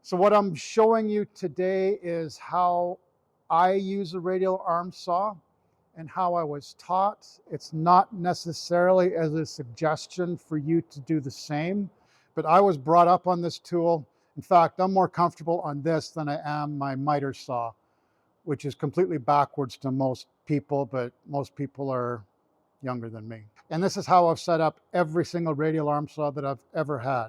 So what I'm showing you today is how I use a radial arm saw and how I was taught. It's not necessarily as a suggestion for you to do the same, but I was brought up on this tool. In fact, I'm more comfortable on this than I am my miter saw, which is completely backwards to most people, but most people are younger than me. And this is how I've set up every single radial arm saw that I've ever had.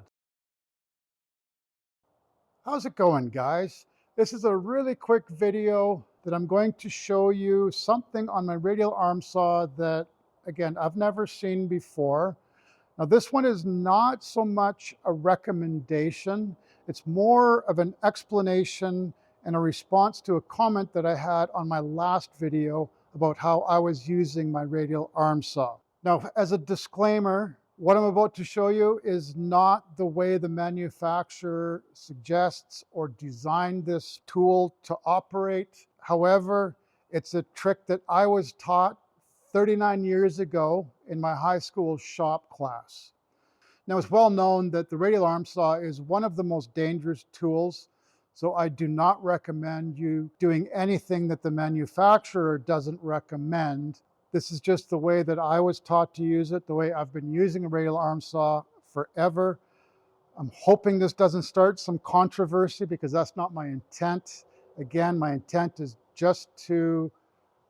How's it going, guys? This is a really quick video that I'm going to show you something on my radial arm saw that, again, I've never seen before. Now, this one is not so much a recommendation. It's more of an explanation and a response to a comment that I had on my last video about how I was using my radial arm saw. Now, as a disclaimer, what I'm about to show you is not the way the manufacturer suggests or designed this tool to operate. However, it's a trick that I was taught 39 years ago in my high school shop class. Now, it's well known that the radial arm saw is one of the most dangerous tools, so I do not recommend you doing anything that the manufacturer doesn't recommend. This is just the way that I was taught to use it, the way I've been using a radial arm saw forever. I'm hoping this doesn't start some controversy because that's not my intent. Again, my intent is just to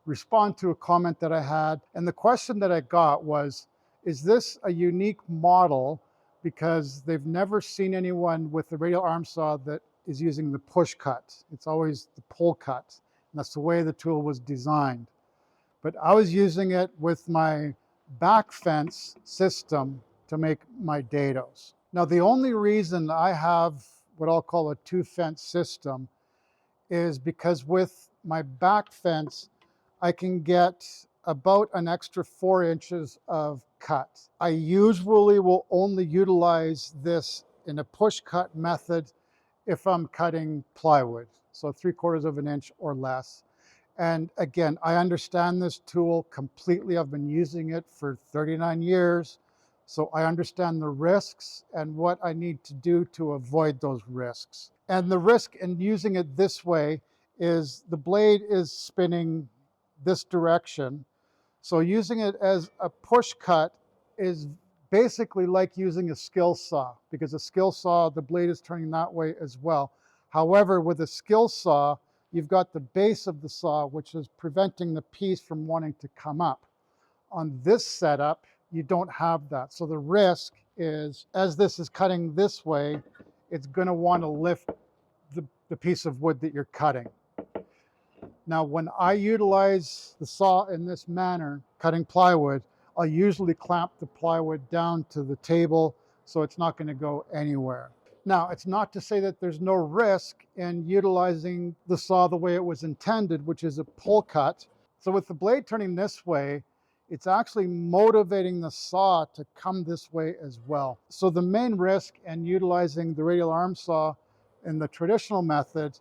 respond to a comment that I had. And the question that I got was, is this a unique model because they've never seen anyone with the radial arm saw that is using the push cut. It's always the pull cut. And that's the way the tool was designed. But I was using it with my back fence system to make my dados. Now, the only reason I have what I'll call a two fence system is because with my back fence, I can get about an extra 4 inches of cut. I usually will only utilize this in a push cut method if I'm cutting plywood, so 3/4 of an inch or less. And again, I understand this tool completely. I've been using it for 39 years, so I understand the risks and what I need to do to avoid those risks. And the risk in using it this way is the blade is spinning this direction. So using it as a push cut is basically like using a skill saw, because a skill saw, the blade is turning that way as well. However, with a skill saw, you've got the base of the saw, which is preventing the piece from wanting to come up. On this setup, you don't have that. So the risk is, as this is cutting this way, it's going to want to lift the piece of wood that you're cutting. Now, when I utilize the saw in this manner, cutting plywood, I'll usually clamp the plywood down to the table so it's not going to go anywhere. Now, it's not to say that there's no risk in utilizing the saw the way it was intended, which is a pull cut. So with the blade turning this way, it's actually motivating the saw to come this way as well. So the main risk in utilizing the radial arm saw in the traditional method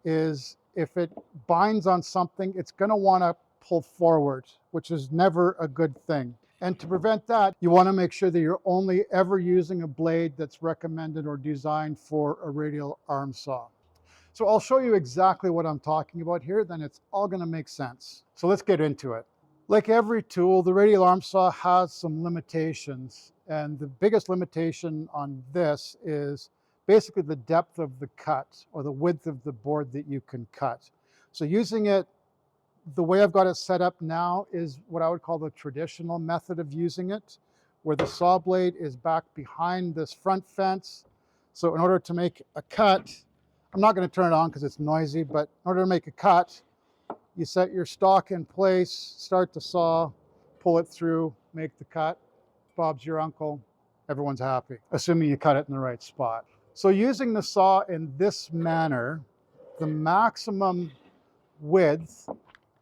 is if it binds on something, it's going to want to pull forward, which is never a good thing. And to prevent that, you want to make sure that you're only ever using a blade that's recommended or designed for a radial arm saw. So I'll show you exactly what I'm talking about here, then it's all going to make sense. So let's get into it. Like every tool, the radial arm saw has some limitations. And the biggest limitation on this is basically the depth of the cut or the width of the board that you can cut. So using it the way I've got it set up now is what I would call the traditional method of using it, where the saw blade is back behind this front fence. So in order to make a cut, I'm not going to turn it on because it's noisy, but in order to make a cut, you set your stock in place, start the saw, pull it through, make the cut. Bob's your uncle. Everyone's happy, assuming you cut it in the right spot. So using the saw in this manner, the maximum width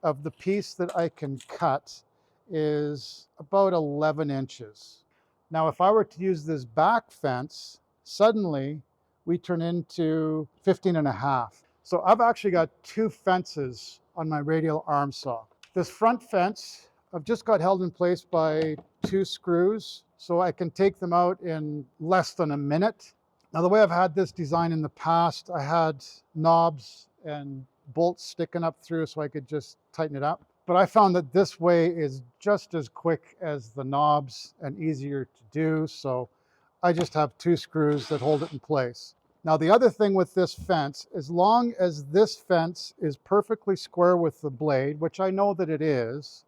of the piece that I can cut is about 11 inches. Now, if I were to use this back fence, suddenly we turn into 15.5. So I've actually got 2 fences on my radial arm saw. This front fence, I've just got held in place by 2 screws, so I can take them out in less than a minute. Now, the way I've had this design in the past, I had knobs and bolts sticking up through so I could just tighten it up. But I found that this way is just as quick as the knobs and easier to do. So I just have 2 screws that hold it in place. Now, the other thing with this fence, as long as this fence is perfectly square with the blade, which I know that it is,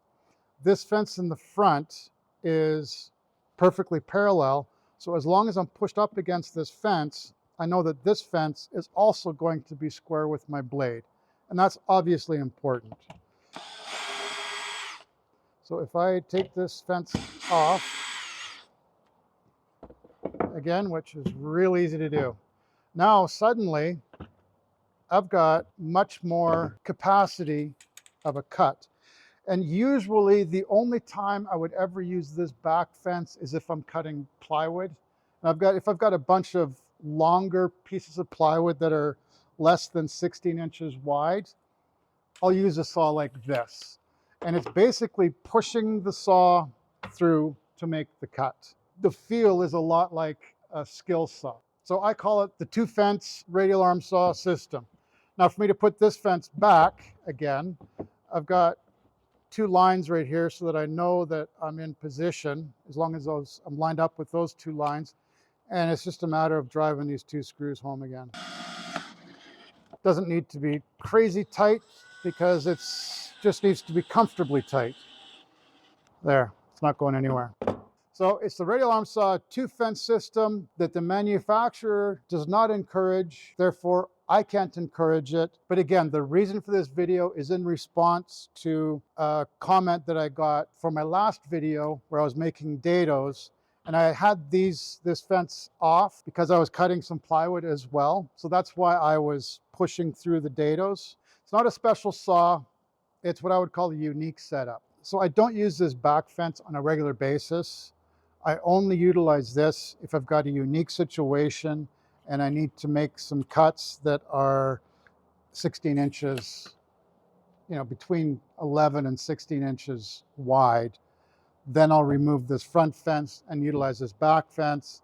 this fence in the front is perfectly parallel. So as long as I'm pushed up against this fence, I know that this fence is also going to be square with my blade. And that's obviously important. So if I take this fence off, again, which is real easy to do, now suddenly I've got much more capacity of a cut. And usually the only time I would ever use this back fence is if I'm cutting plywood. And if I've got a bunch of longer pieces of plywood that are less than 16 inches wide, I'll use a saw like this. And it's basically pushing the saw through to make the cut. The feel is a lot like a skill saw. So I call it the 2-fence radial arm saw system. Now, for me to put this fence back again, I've got 2 lines right here so that I know that I'm in position as long as I'm lined up with those 2 lines. And it's just a matter of driving these 2 screws home again. Doesn't need to be crazy tight because it just needs to be comfortably tight. There, it's not going anywhere. So it's the radial arm saw 2-fence system that the manufacturer does not encourage, therefore I can't encourage it. But again, the reason for this video is in response to a comment that I got from my last video where I was making dados, and I had this fence off because I was cutting some plywood as well. So that's why I was pushing through the dados. It's not a special saw, it's what I would call a unique setup. So I don't use this back fence on a regular basis. I only utilize this if I've got a unique situation and I need to make some cuts that are 16 inches, between 11 and 16 inches wide. Then I'll remove this front fence and utilize this back fence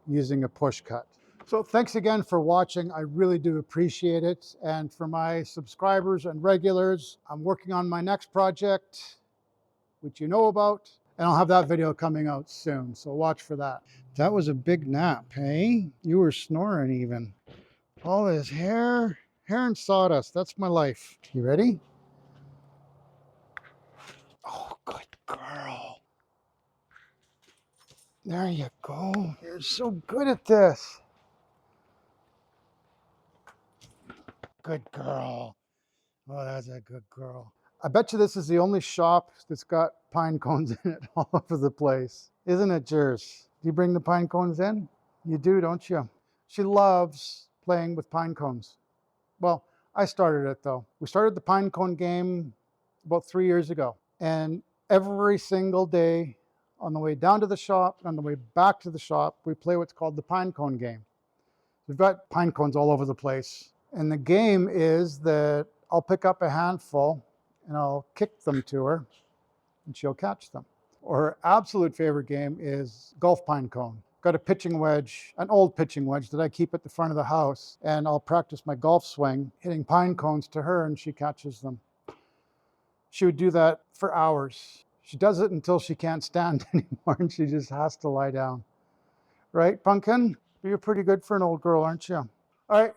using a push cut. So thanks again for watching. I really do appreciate it. And for my subscribers and regulars, I'm working on my next project, which you know about. And I'll have that video coming out soon, so watch for that. That was a big nap, hey? You were snoring even. All this hair and sawdust, that's my life. You ready? Oh, good girl. There you go. You're so good at this. Good girl. Oh, that's a good girl. I bet you this is the only shop that's got pine cones in it all over the place. Isn't it, Jers? Do you bring the pine cones in? You do, don't you? She loves playing with pine cones. Well, I started it though. We started the pine cone game about 3 years ago. And every single day on the way down to the shop and on the way back to the shop, we play what's called the pine cone game. We've got pine cones all over the place. And the game is that I'll pick up a handful and I'll kick them to her and she'll catch them. Or her absolute favorite game is golf pine cone. Got a pitching wedge, an old pitching wedge that I keep at the front of the house, and I'll practice my golf swing, hitting pine cones to her, and she catches them. She would do that for hours. She does it until she can't stand anymore and she just has to lie down. Right, Pumpkin? You're pretty good for an old girl, aren't you? All right,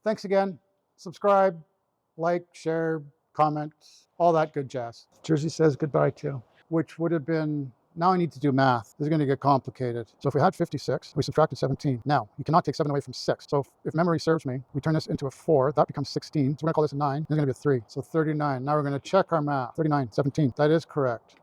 thanks again. Subscribe, like, share, comment, all that good jazz. Jersey says goodbye too, which would have been, now I need to do math. This is going to get complicated. So if we had 56, we subtracted 17. Now, you cannot take 7 away from 6. So if memory serves me, we turn this into a 4. That becomes 16. So we're going to call this a 9. This is going to be a 3. So 39. Now we're going to check our math. 39, 17. That is correct.